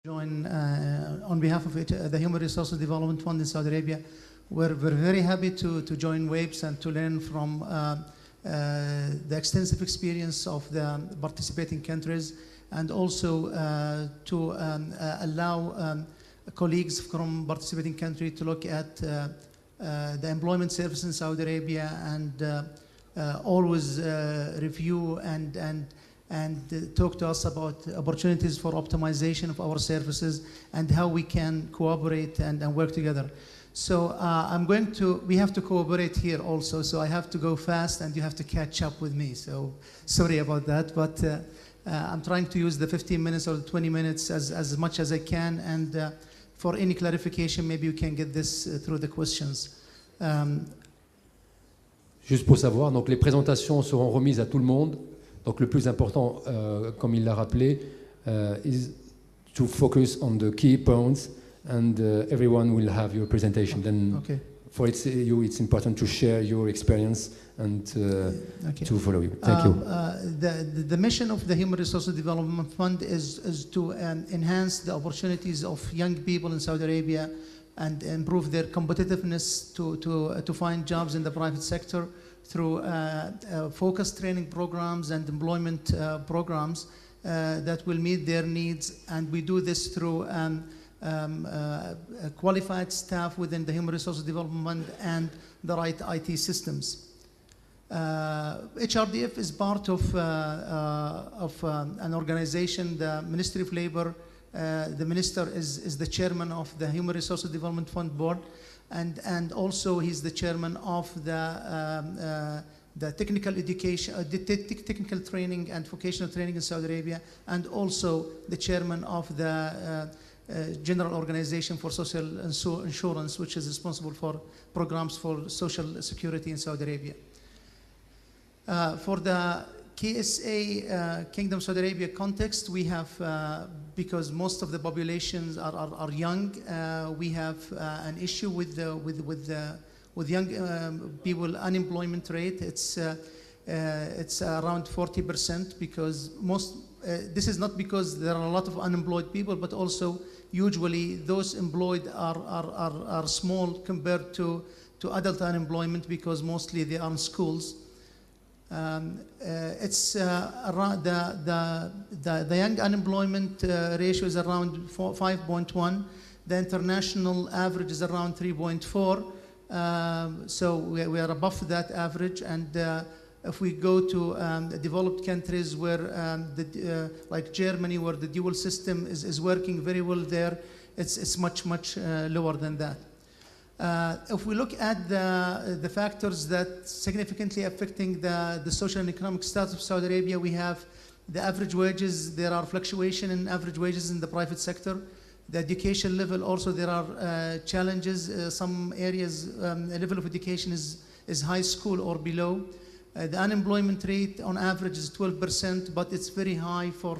Join on behalf of the Human Resources Development Fund in Saudi Arabia. We're very happy to join WAVES and to learn from the extensive experience of the participating countries, and also to allow colleagues from participating country to look at the employment service in Saudi Arabia, and always review and talk to us about opportunities for optimization of our services and how we can cooperate and work together. So we have to cooperate here also, so I have to go fast and you have to catch up with me. So sorry about that, but I'm trying to use the 15 minutes or 20 minutes as much as I can, and for any clarification, maybe you can get this through the questions. Juste pour savoir, donc les présentations seront remises à tout le monde. Donc le plus important, comme il l'a rappelé, is to focus on the key points, and everyone will have your presentation. Then for you, it's important to share your experience and to follow you. Thank you. The mission of the Human Resources Development Fund is to enhance the opportunities of young people in Saudi Arabia and improve their competitiveness to find jobs in the private sector through focused training programs and employment programs that will meet their needs. And we do this through qualified staff within the Human Resources Development Fund and the right IT systems. HRDF is part of an organization, the Ministry of Labor. The minister is the chairman of the Human Resources Development Fund board, and also he's the chairman of the technical education, technical training and vocational training in Saudi Arabia, and also the chairman of the General Organization for Social Insurance, which is responsible for programs for social security in Saudi Arabia. For the KSA, Kingdom Saudi Arabia context, we have, because most of the populations are young, we have an issue with young people unemployment rate. It's around 40%, because this is not because there are a lot of unemployed people, but also usually those employed are small compared to adult unemployment, because mostly they are in schools. It's around the young unemployment ratio is around 5.1. The international average is around 3.4. So we are above that average. And if we go to developed countries where like Germany, where the dual system is working very well there, it's much lower than that. If we look at the factors that significantly affecting the social and economic status of Saudi Arabia, we have the average wages. There are fluctuation in average wages in the private sector. The education level also, there are challenges. Some areas, the level of education is high school or below. The unemployment rate on average is 12%, but it's very high for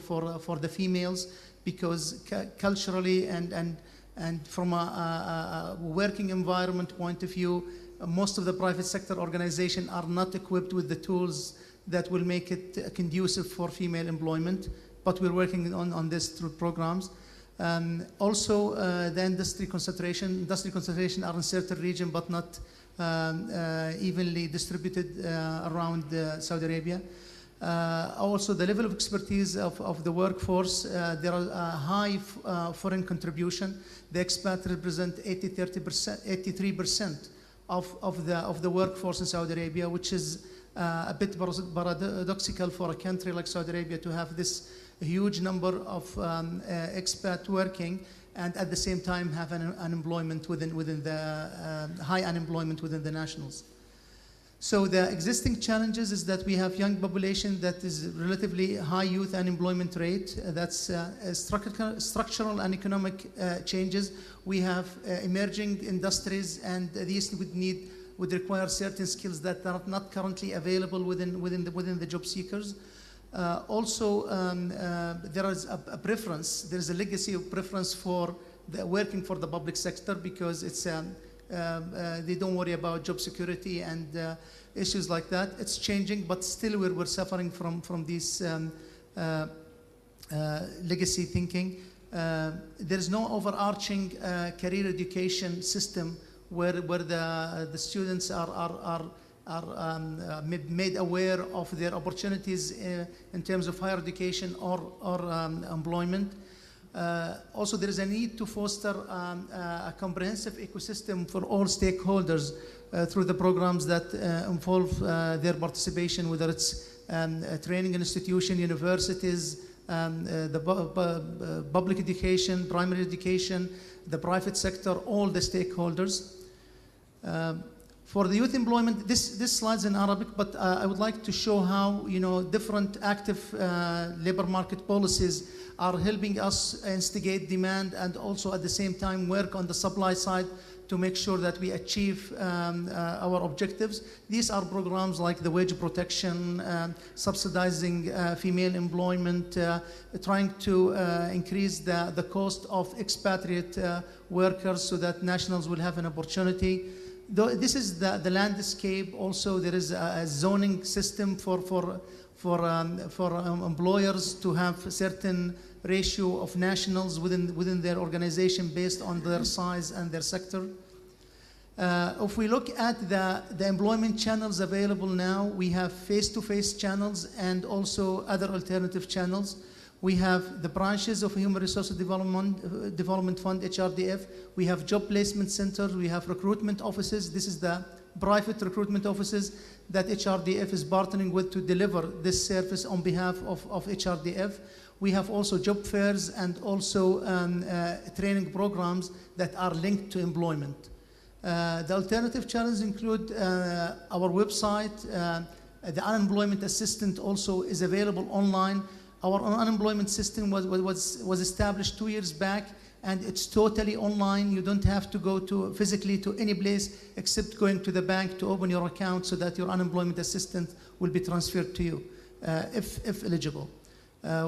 the females, because culturally and from a working environment point of view, most of the private sector organizations are not equipped with the tools that will make it conducive for female employment, but we're working on this through programs. Also, the industry concentration are in certain region, but not evenly distributed around Saudi Arabia. Also, the level of expertise of the workforce, there are a high foreign contribution. The expats represent 83% of the workforce in Saudi Arabia, which is a bit paradoxical for a country like Saudi Arabia to have this huge number of expats working, and at the same time have an unemployment within the high unemployment within the nationals. So the existing challenges is that we have young population that is relatively high youth unemployment rate. That's structural and economic changes. We have emerging industries, and these would require certain skills that are not currently available within the job seekers. Also, there is a preference. There is a legacy of preference for working for the public sector, because it's they don't worry about job security and issues like that. It's changing, but still we're suffering from this legacy thinking. There is no overarching career education system where the students are made aware of their opportunities in terms of higher education or employment. Also, there is a need to foster a comprehensive ecosystem for all stakeholders through the programs that involve their participation, whether it's training institution, universities, the public education, primary education, the private sector, all the stakeholders. For the youth employment, this slide's in Arabic, but I would like to show how different active labor market policies are helping us instigate demand and also at the same time work on the supply side to make sure that we achieve our objectives. These are programs like the wage protection, subsidizing female employment, trying to increase the cost of expatriate workers so that nationals will have an opportunity. This is the landscape. Also, there is a zoning system for employers to have a certain ratio of nationals within their organization based on their size and their sector. If we look at the employment channels available now, we have face-to-face channels and also other alternative channels. We have the branches of Human Resources Development Fund, HRDF. We have job placement centers. We have recruitment offices. This is the private recruitment offices that HRDF is partnering with to deliver this service on behalf of HRDF. We have also job fairs and also training programs that are linked to employment. The alternative channels include our website. The unemployment assistant also is available online. Our unemployment system was established 2 years back, and it's totally online. You don't have to go physically to any place except going to the bank to open your account so that your unemployment assistant will be transferred to you if eligible.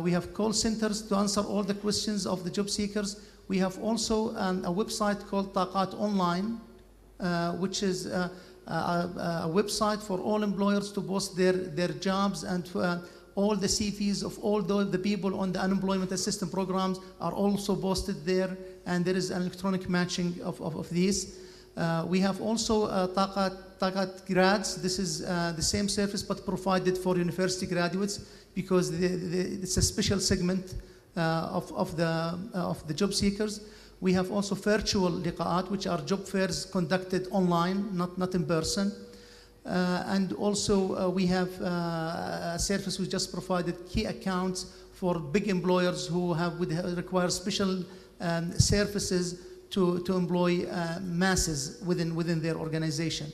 We have call centers to answer all the questions of the job seekers. We have also a website called Tecate Online, which is a website for all employers to post their jobs, and all the CVs of all the people on the unemployment assistance programs are also posted there, and there is an electronic matching of these. We have also Tecate Grads. This is the same service but provided for university graduates because it's a special segment of the job seekers. We have also virtual liqa'at, which are job fairs conducted online, not in person. And also we have a service we just provided, key accounts for big employers who would require special services to employ masses within their organization.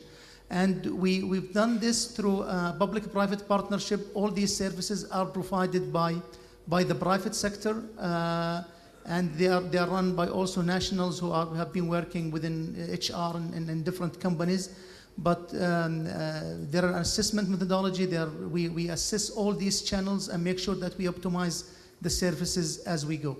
And we've done this through public-private partnership. All these services are provided by the private sector, and they are run by also nationals who have been working within HR and different companies. But there are assessment methodology. We assess all these channels and make sure that we optimize the services as we go.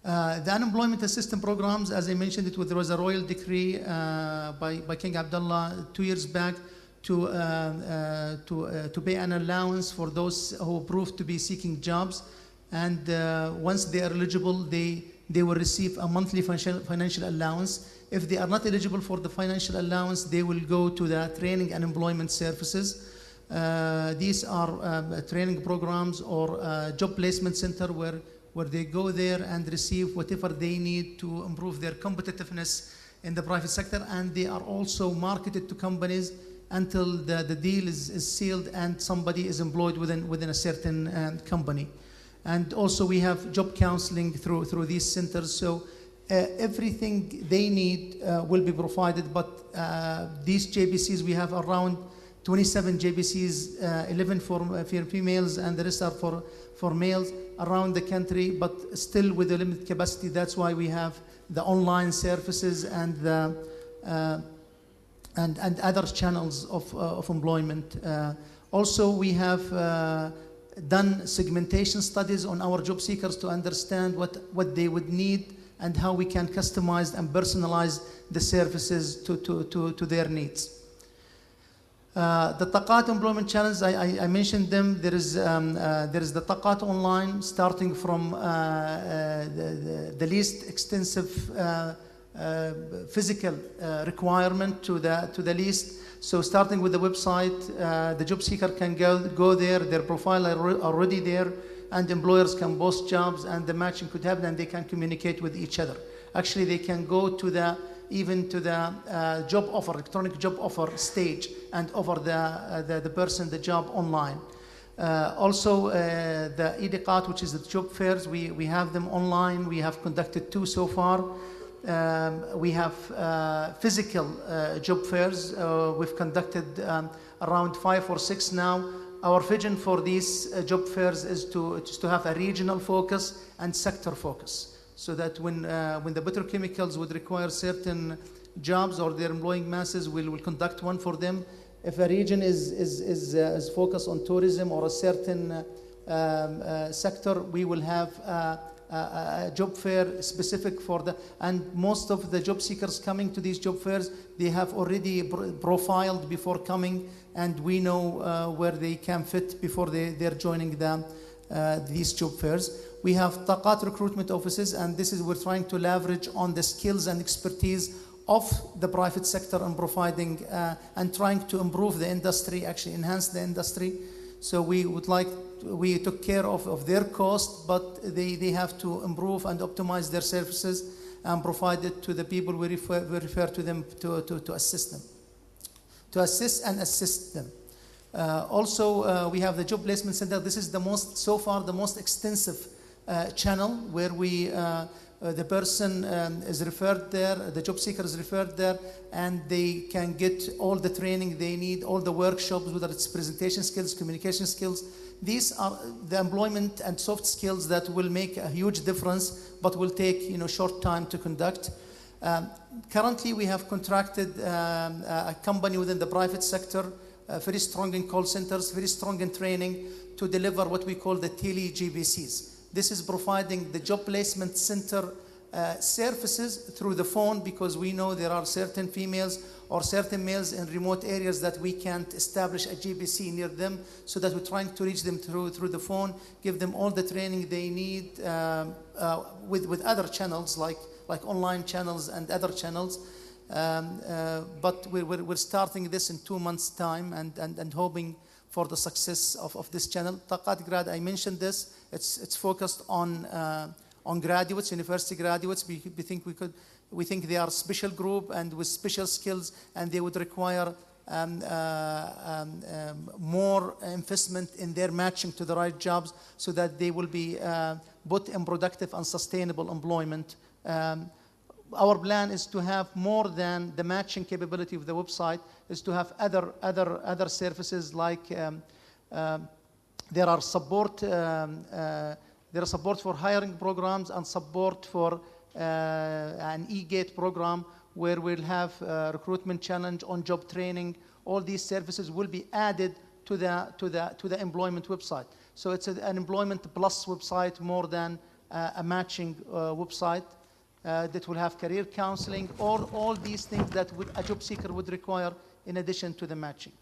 The unemployment assistance programs, as I mentioned, there was a royal decree by King Abdullah 2 years back to pay an allowance for those who proved to be seeking jobs. And once they are eligible, they will receive a monthly financial allowance. If they are not eligible for the financial allowance, they will go to the training and employment services. These are training programs or job placement center where they go there and receive whatever they need to improve their competitiveness in the private sector, and they are also marketed to companies until the deal is sealed and somebody is employed within a certain company. And also we have job counseling through these centers, so everything they need will be provided. But these JBCs, we have around 27 JBCs, 11 for females and the rest are for males around the country, but still with a limited capacity. That's why we have the online services and other channels of employment. Also, we have done segmentation studies on our job seekers to understand what they would need and how we can customize and personalize the services to their needs. The Tecate employment challenge, I mentioned them. There is the Tecate online, starting from the least extensive physical requirement to the least. So starting with the website, the job seeker can go there, their profile are already there, and employers can post jobs, and the matching could happen, and they can communicate with each other. Actually, they can go to even to the job offer, electronic job offer stage, and offer the person the job online. Also, the Tecate, which is the job fairs, we have them online. We have conducted 2 so far. We have physical job fairs. We've conducted around 5 or 6 now. Our vision for these job fairs is to have a regional focus and sector focus, so that when the petrochemicals would require certain jobs or their employing masses, we'll conduct one for them. If a region is focused on tourism or a certain sector, we will have a job fair specific for the, and most of the job seekers coming to these job fairs, they have already profiled before coming, and we know where they can fit before they're joining these job fairs. We have Tecate recruitment offices, and this is, we're trying to leverage on the skills and expertise of the private sector and providing and trying to improve the industry, actually enhance the industry. So we took care of their cost, but they have to improve and optimize their services and provide it to the people we refer to them to assist them, to assist them. Also, we have the job placement center. This is so far the most extensive channel where the person is referred there, the job seeker is referred there, and they can get all the training they need, all the workshops, whether it's presentation skills, communication skills. These are the employment and soft skills that will make a huge difference, but will take short time to conduct. Currently, we have contracted a company within the private sector, very strong in call centers, very strong in training, to deliver what we call the tele-GBCs. This is providing the job placement center services through the phone, because we know there are certain females or certain males in remote areas that we can't establish a GBC near them, so that we're trying to reach them through the phone, give them all the training they need with other channels like online channels and other channels. But we're starting this in 2 months' time and hoping for the success of this channel. Tecate Grad, I mentioned this. It's focused on graduates, university graduates. We think they are a special group and with special skills, and they would require more investment in their matching to the right jobs, so that they will be put in productive and sustainable employment. Our plan is to have more than the matching capability of the website, is to have other services like there are support for hiring programs and support for an e-gate program, where we'll have recruitment challenge, on-job training. All these services will be added to the employment website. So it's an employment plus website more than a matching website. That will have career counseling, or all these things that a job seeker would require in addition to the matching.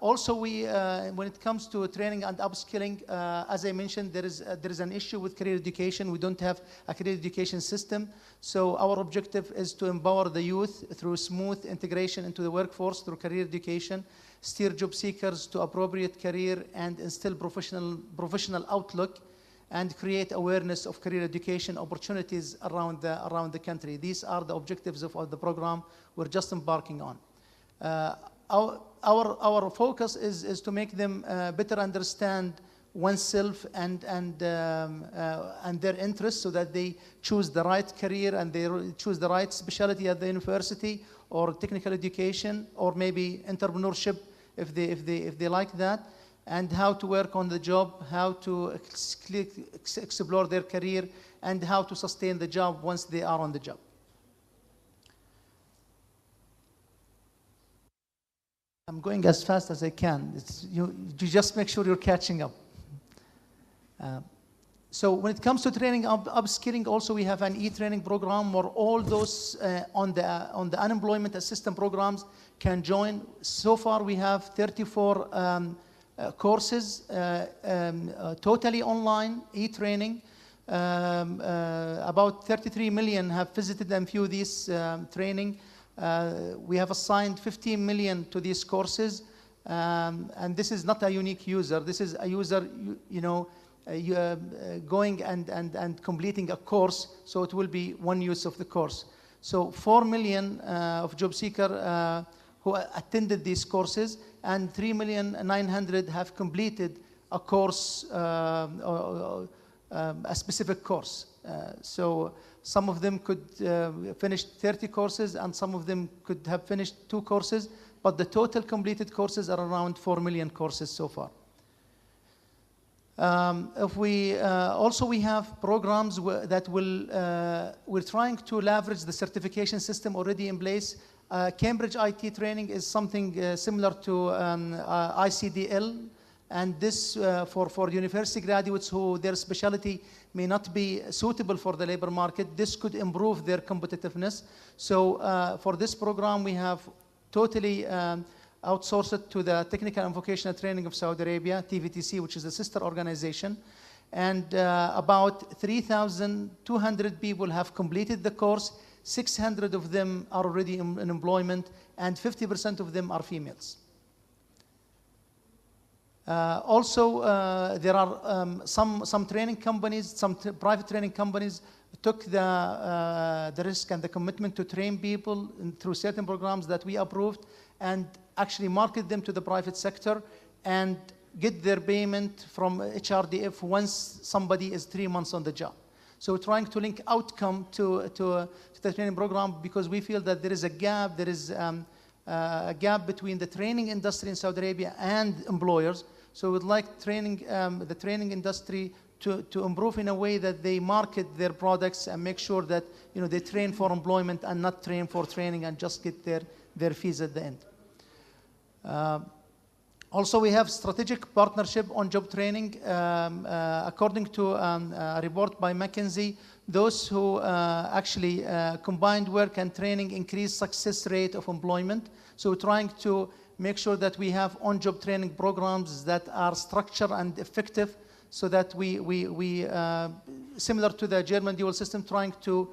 Also, when it comes to training and upskilling, as I mentioned, there is an issue with career education. We don't have a career education system. So our objective is to empower the youth through smooth integration into the workforce through career education, steer job seekers to appropriate career, and instill professional outlook, and create awareness of career education opportunities around the country. These are the objectives of the program we're just embarking on. Our focus is to make them better understand oneself and their interests, so that they choose the right career and they choose the right specialty at the university, or technical education, or maybe entrepreneurship if they like that, and how to work on the job, how to explore their career, and how to sustain the job once they are on the job. I'm going as fast as I can. You just make sure you're catching up. So when it comes to training, upskilling, also we have an e-training program where all those on the unemployment assistance programs can join. So far we have 34 courses, totally online, e-training. About 33 million have visited and viewed this training. We have assigned 15 million to these courses. And this is not a unique user. This is a user, going and completing a course, so it will be one use of the course. So 4 million of job seekers who attended these courses, and 3,900,000 have completed a course, a specific course. So some of them could finish 30 courses, and some of them could have finished 2 courses, but the total completed courses are around 4 million courses so far. If we also we have programs that will we're trying to leverage the certification system already in place. Cambridge IT training is something similar to ICDL, and this for university graduates who their specialty may not be suitable for the labor market. This could improve their competitiveness. So for this program, we have totally outsource it to the Technical and Vocational Training of Saudi Arabia, TVTC, which is a sister organization. And about 3,200 people have completed the course. 600 of them are already in employment, and 50% of them are females. Also, there are some training companies, some private training companies took the risk and the commitment to train people through certain programs that we approved, and actually market them to the private sector and get their payment from HRDF once somebody is 3 months on the job. So we're trying to link outcome to the training program, because we feel that there is a gap. There is a gap between the training industry in Saudi Arabia and employers. So we'd like the training industry to improve in a way that they market their products and make sure that they train for employment and not train for training and just get their fees at the end. Also, we have strategic partnership on job training. According to a report by McKinsey, those who actually combined work and training increase success rate of employment. So we're trying to make sure that we have on-job training programs that are structured and effective, so that we similar to the German dual system, trying to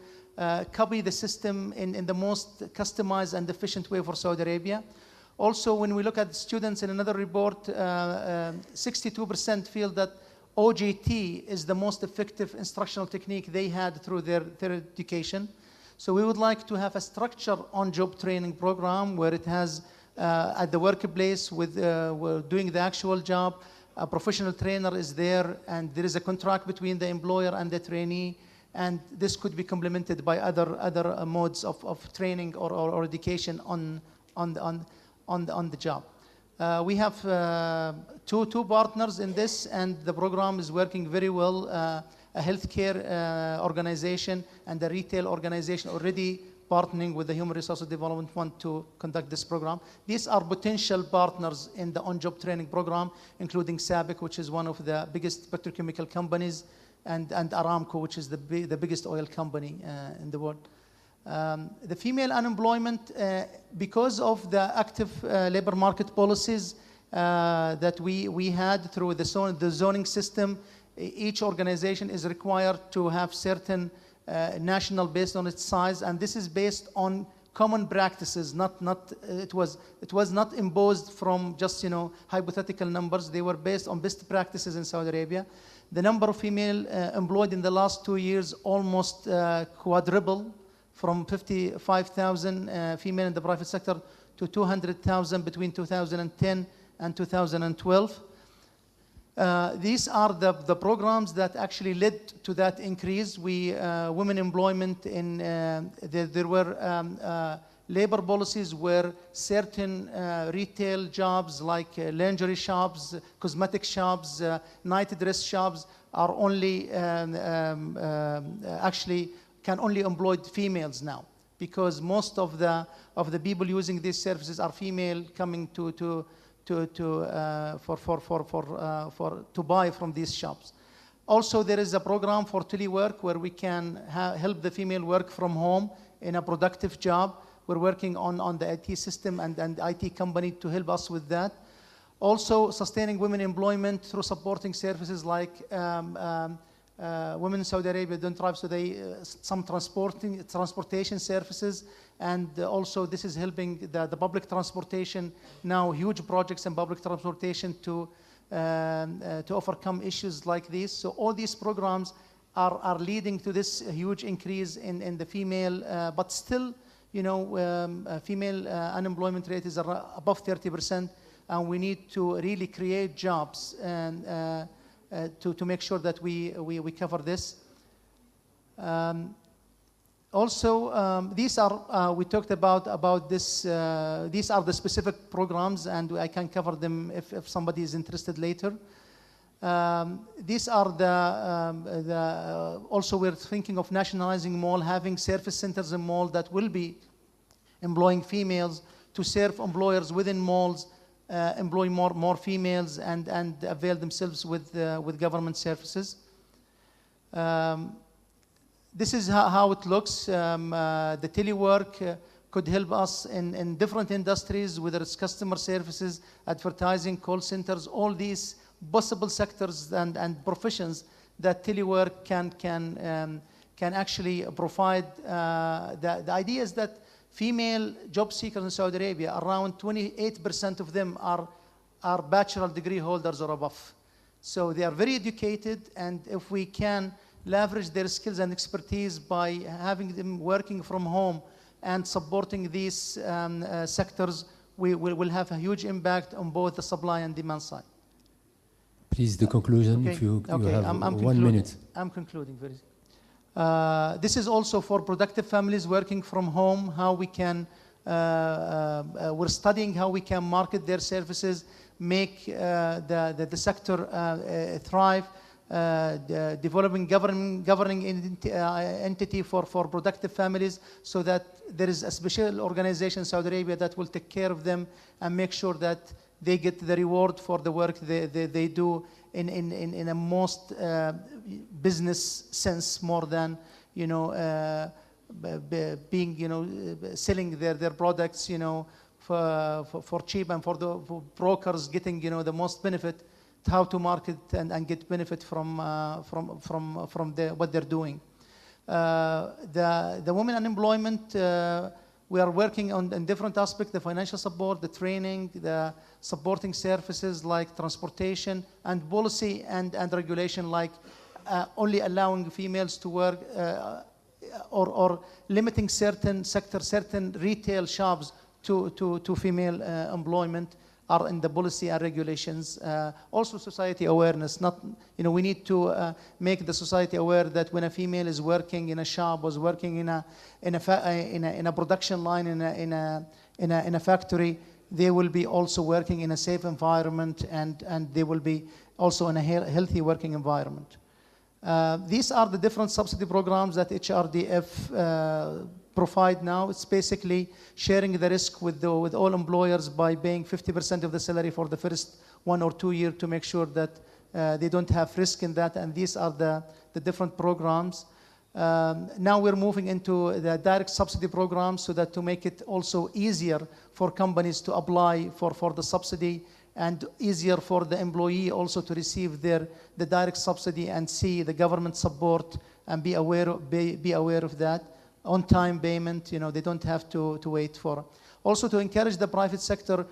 copy the system in the most customized and efficient way for Saudi Arabia. Also, when we look at students in another report, 62% feel that OJT is the most effective instructional technique they had through their education. So we would like to have a structured on-job training program where it has at the workplace with doing the actual job, a professional trainer is there, and there is a contract between the employer and the trainee, and this could be complemented by other modes of training or education on the job. We have two partners in this, and the program is working very well. A healthcare organization and a retail organization already partnering with the Human Resources Development Fund to conduct this program. These are potential partners in the on-job training program, including SABIC, which is one of the biggest petrochemical companies, and Aramco, which is the biggest oil company in the world. The female unemployment, because of the active labor market policies that we had through the zoning system, each organization is required to have certain national based on its size, and this is based on common practices. It was not imposed from just hypothetical numbers. They were based on best practices in Saudi Arabia. The number of female employed in the last 2 years almost quadrupled, from 55,000 female in the private sector to 200,000 between 2010 and 2012. These are the programs that actually led to that increase. Women employment there were labor policies where certain retail jobs like lingerie shops, cosmetic shops, night dress shops are only actually can only employ females now, because most of the people using these services are female coming to buy from these shops. Also, there is a program for telework where we can help the female work from home in a productive job. We're working on the IT system and IT company to help us with that. Also, sustaining women employment through supporting services like women in Saudi Arabia don't drive, so some transportation services, and also this is helping the public transportation now, huge projects in public transportation to overcome issues like these. So all these programs are leading to this huge increase in the female, but still, you know, female unemployment rate is above 30%, and we need to really create jobs and to make sure that we cover this. Also, these are, we talked about this, these are the specific programs, and I can cover them if somebody is interested later. These are also we're thinking of nationalizing mall, having service centers in mall that will be employing females to serve employers within malls, employ more females and avail themselves with government services. This is how it looks. The telework could help us in different industries, whether it's customer services, advertising, call centers, all these possible sectors and professions that telework can actually provide. The idea is that female job seekers in Saudi Arabia, around 28% of them are bachelor degree holders or above. So they are very educated, and if we can leverage their skills and expertise by having them working from home and supporting these sectors, we will have a huge impact on both the supply and demand side. Please, the conclusion, okay. if you okay. have I'm 1 minute. I'm concluding very soon. This is also for productive families working from home, how we can, we're studying how we can market their services, make the sector thrive, developing governing entity for productive families, so that there is a special organization in Saudi Arabia that will take care of them and make sure that they get the reward for the work they do in a most business sense, more than, you know, being, you know, selling their products, you know, for cheap, and for brokers getting, you know, the most benefit, how to market and get benefit from what they're doing. The women unemployment, we are working on different aspects: the financial support, the training, the supporting services like transportation, and policy and regulation, like only allowing females to work or limiting certain sectors, certain retail shops to female employment, are in the policy and regulations. Also society awareness, not, you know, we need to make the society aware that when a female is working in a shop, was working in a production line, in a factory, they will be also working in a safe environment, and they will be also in a healthy working environment. These are the different subsidy programs that HRDF provide now. It's basically sharing the risk with all employers by paying 50% of the salary for the first 1 or 2 years to make sure that they don't have risk in that. And these are the different programs. Now we're moving into the direct subsidy programs, so that to make it also easier for companies to apply for the subsidy, and easier for the employee also to receive the direct subsidy and see the government support and be aware of that. On-time payment, you know, they don't have to wait for. Also to encourage the private sector,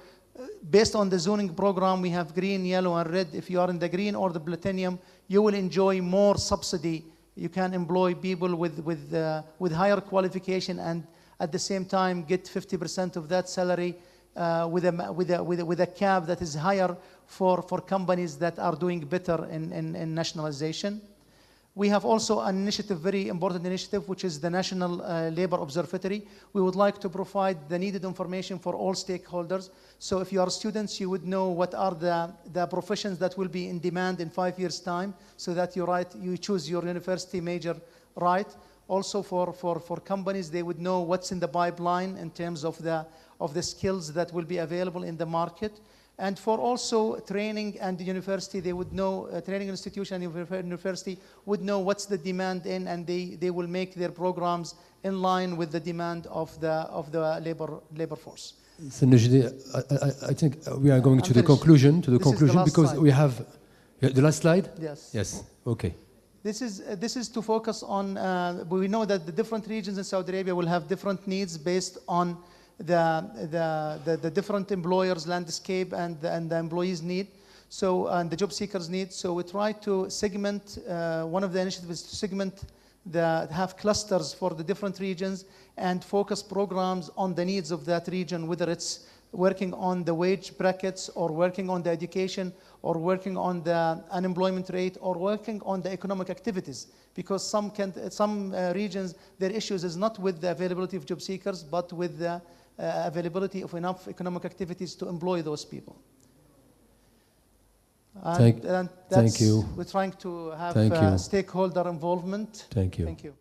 based on the zoning program, we have green, yellow, and red. If you are in the green or the platinum, you will enjoy more subsidy. You can employ people with higher qualification, and at the same time get 50% of that salary with a cap that is higher for companies that are doing better in nationalization. We have also an initiative, very important initiative, which is the National Labor Observatory. We would like to provide the needed information for all stakeholders. So if you are students, you would know what are the professions that will be in demand in 5 years' time, so that you choose your university major right. Also for companies, they would know what's in the pipeline in terms of the skills that will be available in the market. And for also training and the university, they would know, training institution and university would know what's the demand in, and they will make their programs in line with the demand of the labor force. So Najdi, I think we are going to the conclusion, because we have the last slide? Yes. Yes, okay. This is to focus on, we know that the different regions in Saudi Arabia will have different needs based on the different employers' landscape and the employees' need, so and the job seekers' need. So we try to segment. One of the initiatives is to segment, have clusters for the different regions and focus programs on the needs of that region, whether it's working on the wage brackets or working on the education or working on the unemployment rate or working on the economic activities, because some regions, their issues is not with the availability of job seekers but with the availability of enough economic activities to employ those people. Thank you. We're trying to have stakeholder involvement. Thank you. Thank you.